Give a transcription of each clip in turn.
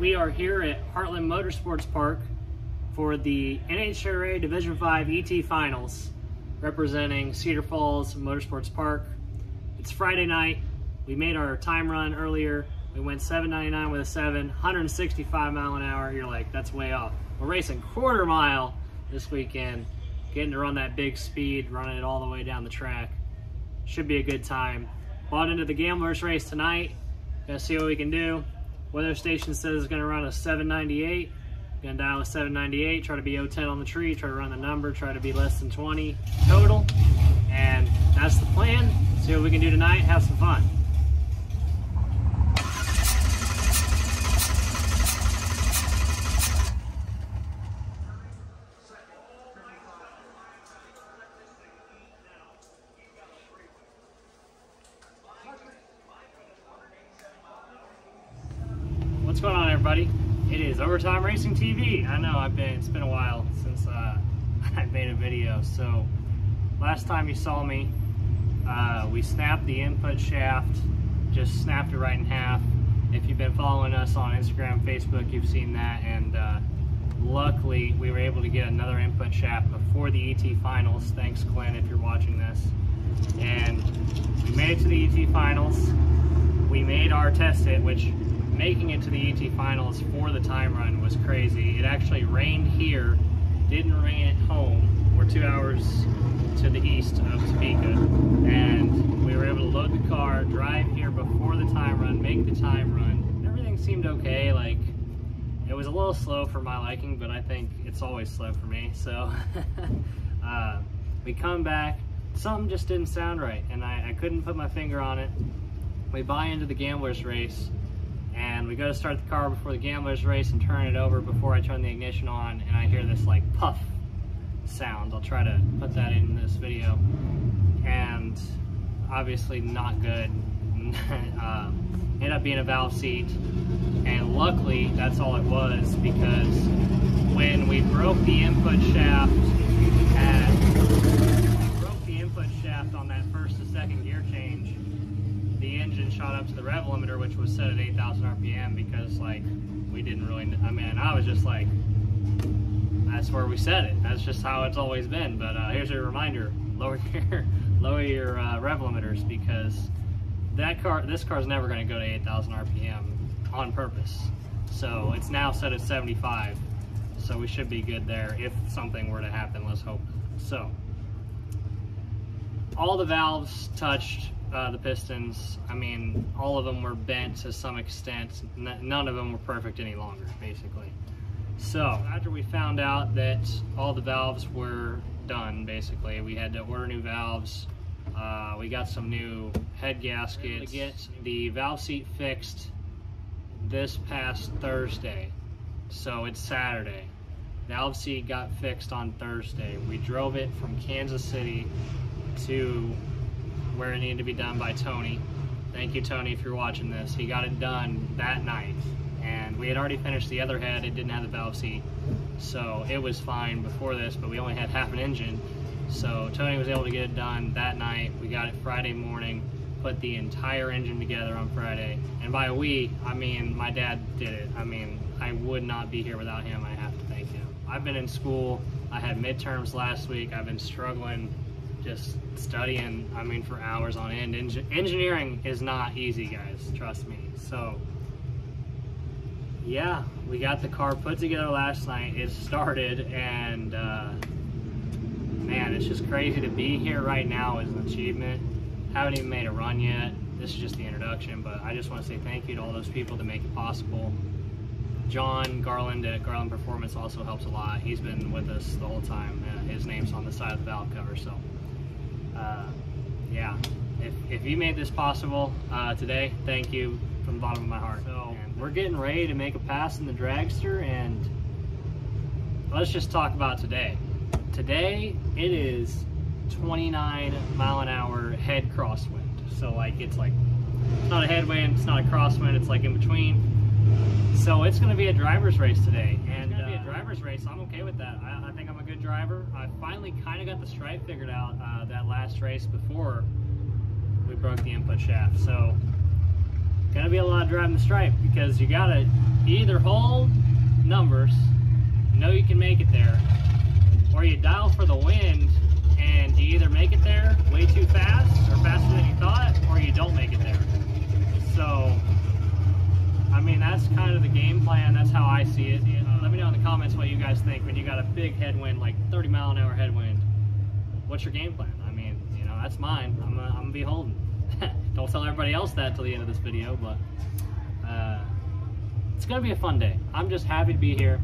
we are here at Heartland Motorsports Park for the NHRA Division 5 ET Finals, representing Cedar Falls Motorsports Park. It's Friday night. We made our time run earlier. We went 7.99 with a 7, 165 mile an hour. You're like, that's way off. We're racing quarter mile this weekend, getting to run that big speed, running it all the way down the track. Should be a good time. Bought into the Gamblers race tonight. Gonna see what we can do. Weather station says it's gonna run a 798. Gonna dial a 798, try to be 010 on the tree, try to run the number, try to be less than 20 total. And that's the plan. See what we can do tonight, have some fun. What's going on, everybody? It is Overtime Racing TV. I know it's been a while since I made a video. So last time you saw me, we snapped the input shaft, just snapped it right in half. If you've been following us on Instagram, Facebook, you've seen that. And luckily, we were able to get another input shaft before the ET Finals. Thanks, Glenn, if you're watching this. And we made it to the ET Finals. We made our test it, which making it to the ET Finals for the time run was crazy. It actually rained here, didn't rain at home. We're 2 hours to the east of Topeka, and we were able to load the car, drive here before the time run, make the time run. Everything seemed okay. Like, it was a little slow for my liking, but I think it's always slow for me. So we come back, something just didn't sound right, and I couldn't put my finger on it. We buy into the Gamblers race, and we go to start the car before the Gamblers race and turn it over before I turn the ignition on, and I hear this like puff sound. I'll try to put that in this video. And obviously not good. Ended up being a valve seat, and luckily that's all it was, because when we broke the input shaft on that first to second gear change, the engine shot up to the rev limiter, which was set at 8,000 RPM, because like we didn't really, I mean, I was just like, that's where we set it. That's just how it's always been. But here's a reminder: lower your rev limiters, because this car's never going to go to 8,000 RPM on purpose. So it's now set at 75. So we should be good there if something were to happen. Let's hope. So all the valves touched the pistons. I mean, all of them were bent to some extent. None of them were perfect any longer, basically. So after we found out that all the valves were done, basically, we had to order new valves. We got some new head gaskets to get the valve seat fixed this past Thursday. So it's Saturday. Valve seat got fixed on Thursday. We drove it from Kansas City to where it needed to be done by Tony. Thank you, Tony, if you're watching this. He got it done that night, and we had already finished the other head. It didn't have the valve seat, so it was fine before this, but we only had half an engine. So Tony was able to get it done that night. We got it Friday morning, put the entire engine together on Friday. And by we, I mean my dad did it. I mean, I would not be here without him. I have to thank him. I've been in school. I had midterms last week. I've been struggling, just studying, I mean, for hours on end. Engineering is not easy, guys, trust me. So yeah, we got the car put together last night. It started, and man, it's just crazy to be here right now is an achievement. Haven't even made a run yet. This is just the introduction, but I just want to say thank you to all those people that make it possible. John Garland at Garland Performance also helps a lot. He's been with us the whole time. His name's on the side of the valve cover. So yeah, if you made this possible today, thank you from the bottom of my heart. So we're getting ready to make a pass in the dragster, and let's just talk about today. Today it is 29 mile an hour head crosswind. So like it's not a headwind, it's not a crosswind, it's like in between. So it's going to be a driver's race today, and it's going to be a driver's race. I'm okay with that. I think I'm a good driver. I finally kind of got the stripe figured out that last race before we broke the input shaft. So gonna be a lot of driving the stripe, because you gotta either hold numbers, know you can make it there, or you dial for the wind and you either make it there way too fast or faster than you thought, or you don't make it there. So, I mean, that's kind of the game plan. That's how I see it. Let me know in the comments what you guys think when you got a big headwind, like 30-mile-an-hour headwind. What's your game plan? I mean, you know, that's mine. I'm gonna be holding. Don't tell everybody else that till the end of this video, but it's gonna be a fun day. I'm just happy to be here,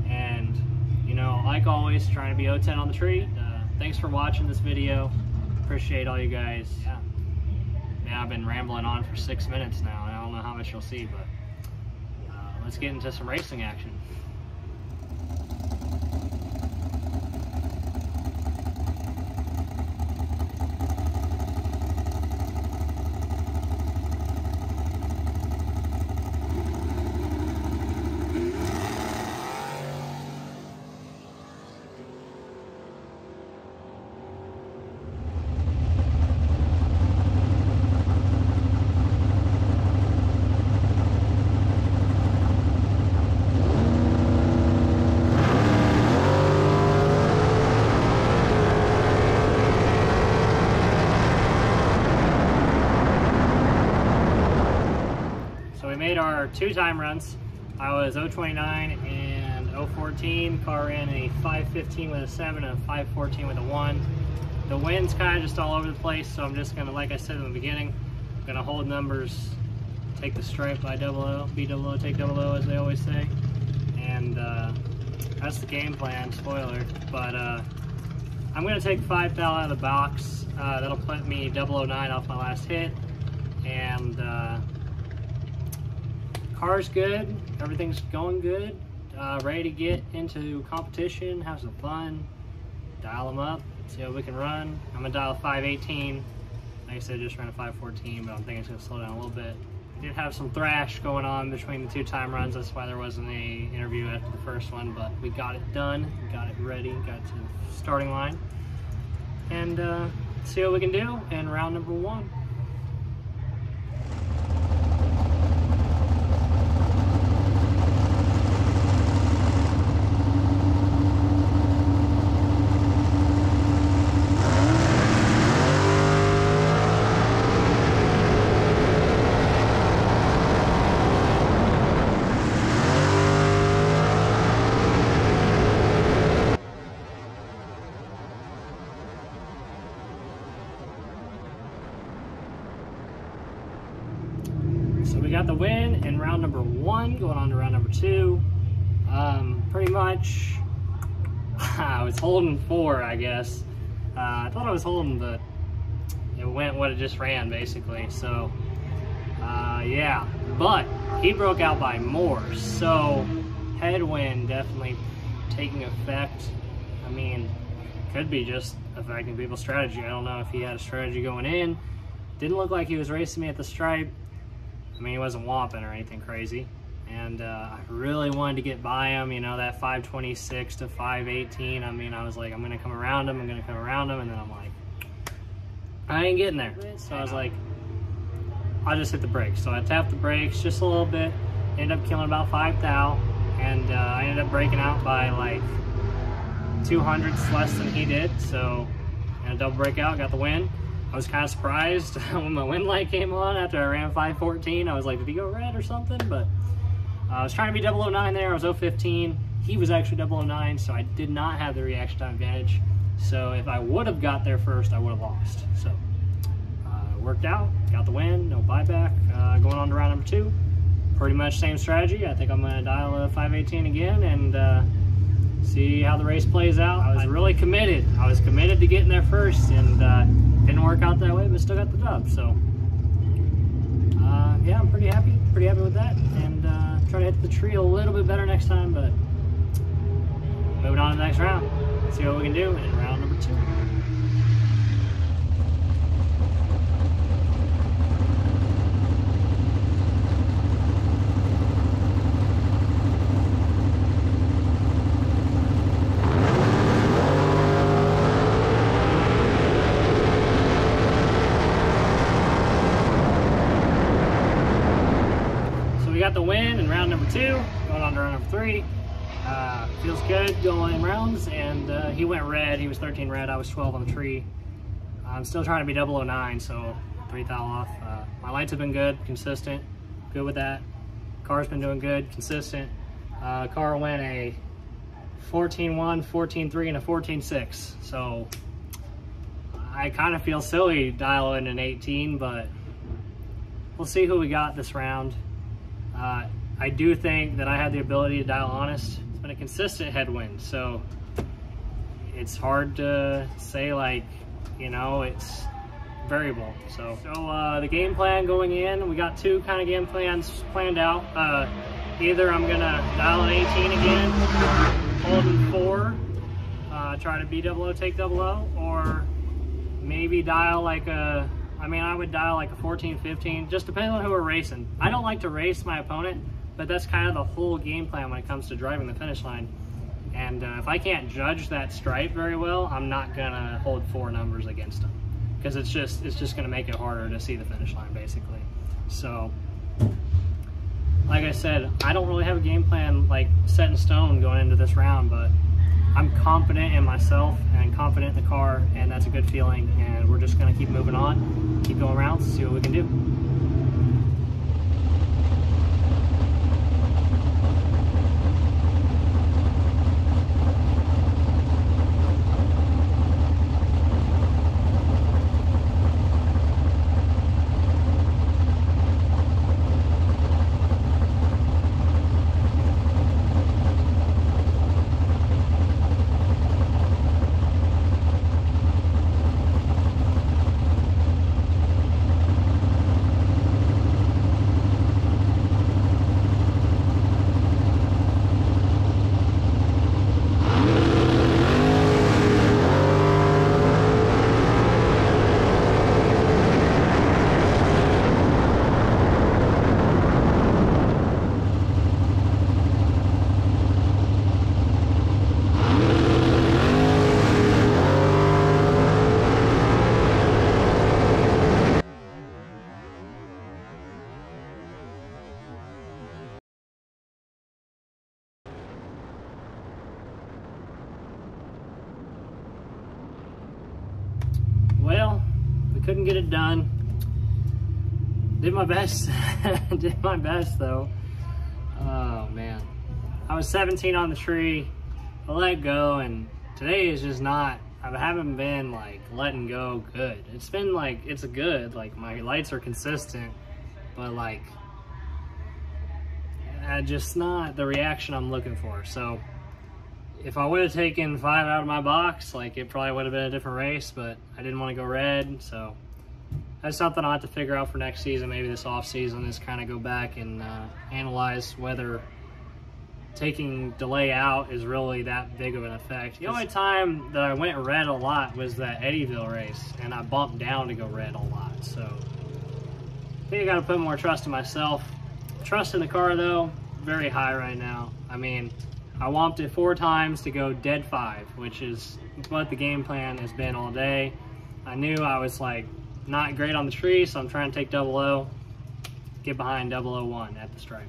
and you know, like always, trying to be 010 on the tree. Thanks for watching this video. Appreciate all you guys. Yeah, I've been rambling on for 6 minutes now, and I don't know how much you'll see, but let's get into some racing action. Our 2-time runs. I was 029 and 014. Car ran a 515 with a 7 and a 514 with a 1. The wind's kind of just all over the place, so I'm just gonna, like I said in the beginning, I'm gonna hold numbers, take the stripe by double O, be double O, take double O, as they always say, and that's the game plan. Spoiler, but I'm gonna take 5 thou out of the box. That'll put me 009 off my last hit, and car's good, everything's going good, ready to get into competition, have some fun, dial them up, see what we can run. I'm gonna dial 518. Like I said, just ran a 514, but I'm thinking it's gonna slow down a little bit. I did have some thrash going on between the 2-time runs, that's why there wasn't an interview after the first one, but we got it done, got it ready, got to the starting line, and see what we can do in round number 1. So we got the win in round number 1, going on to round number 2. Pretty much, I was holding 4, I guess. I thought I was holding, but it went what it just ran, basically. So, yeah. But he broke out by more, so headwind definitely taking effect. I mean, could be just affecting people's strategy. I don't know if he had a strategy going in. Didn't look like he was racing me at the stripe. I mean, he wasn't whomping or anything crazy. And I really wanted to get by him, you know, that 526 to 518. I mean, I was like, I'm going to come around him, I'm going to come around him. And then I'm like, I ain't getting there. So I was like, I'll just hit the brakes. So I tapped the brakes just a little bit, ended up killing about 5 thou. And I ended up breaking out by like 200ths less than he did. So I double break out, got the win. I was kind of surprised when my wind light came on after I ran 514. I was like, did he go red or something? But I was trying to be 009 there. I was 015. He was actually 009, so I did not have the reaction time advantage. So if I would have got there first, I would have lost. So it worked out, got the win, no buyback. Going on to round number 2, pretty much same strategy. I think I'm going to dial a 518 again and see how the race plays out. I was really committed. I was committed to getting there first, and didn't work out that way, but still got the dub. So yeah, I'm pretty happy with that, and try to hit the tree a little bit better next time. But moving on to the next round, see what we can do in round number 2. number 2, going on to round number 3. Feels good going in rounds, and he went red. He was 13 red, I was 12 on the tree. I'm still trying to be 009, so 3 thou off. My lights have been good, consistent, good with that. Car's been doing good, consistent. Car went a 14.1, 14.3, and a 14.6. So I kind of feel silly dialing an 18, but we'll see who we got this round. I do think that I have the ability to dial honest. It's been a consistent headwind, so it's hard to say, like, you know, it's variable. So the game plan going in, we got 2 kind of game plans planned out. Either I'm gonna dial an 18 again, holding 4, try to be 00, take 00, or maybe dial like a, I would dial like a 14, 15, just depending on who we're racing. I don't like to race my opponent, but that's kind of the whole game plan when it comes to driving the finish line. And if I can't judge that stripe very well, I'm not gonna hold 4 numbers against them, because it's just gonna make it harder to see the finish line, basically. So, like I said, I don't really have a game plan like set in stone going into this round, but I'm confident in myself and confident in the car, and that's a good feeling. And we're just gonna keep moving on, keep going rounds, see what we can do. Well, we couldn't get it done. Did my best. Did my best though. Oh man. I was 17 on the tree. I let go, and today is just not, I haven't been like letting go good. It's been like, it's good, like my lights are consistent, but like just not the reaction I'm looking for. So if I would have taken 5 out of my box, like it probably would have been a different race, but I didn't want to go red. So that's something I'll have to figure out for next season. Maybe this off season is kind of go back and analyze whether taking delay out is really that big of an effect. The only time that I went red a lot was that Eddyville race, and I bumped down to go red a lot. So I think I got to put more trust in myself. Trust in the car though, very high right now. I mean, I womped it 4 times to go dead 5, which is what the game plan has been all day. I knew I was like not great on the tree, so I'm trying to take 00, get behind 001 at the stripe.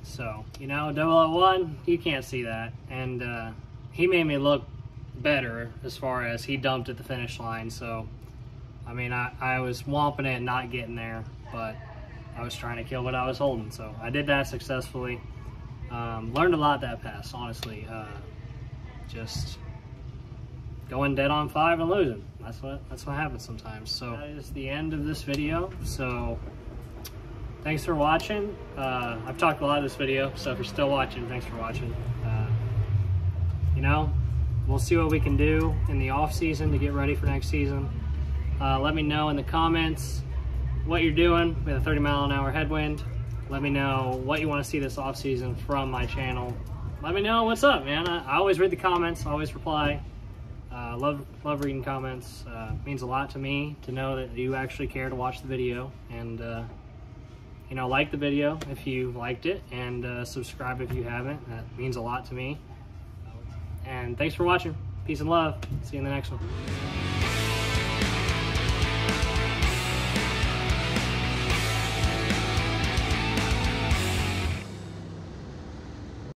So, you know, 001, you can't see that. And he made me look better as far as he dumped at the finish line. So, I mean, I was womping it and not getting there, but I was trying to kill what I was holding. So I did that successfully. Learned a lot that pass, honestly. Just going dead on 5 and losing. That's what happens sometimes. So that is the end of this video. So thanks for watching. I've talked a lot of this video, so if you're still watching, thanks for watching. You know, we'll see what we can do in the off season to get ready for next season. Let me know in the comments what you're doing with a 30-mile-an-hour headwind. Let me know what you want to see this off season from my channel. Let me know what's up, man. I always read the comments, always reply. Love reading comments. Means a lot to me to know that you actually care to watch the video. And you know, like the video if you liked it, and subscribe if you haven't. That means a lot to me. And thanks for watching. Peace and love. See you in the next one.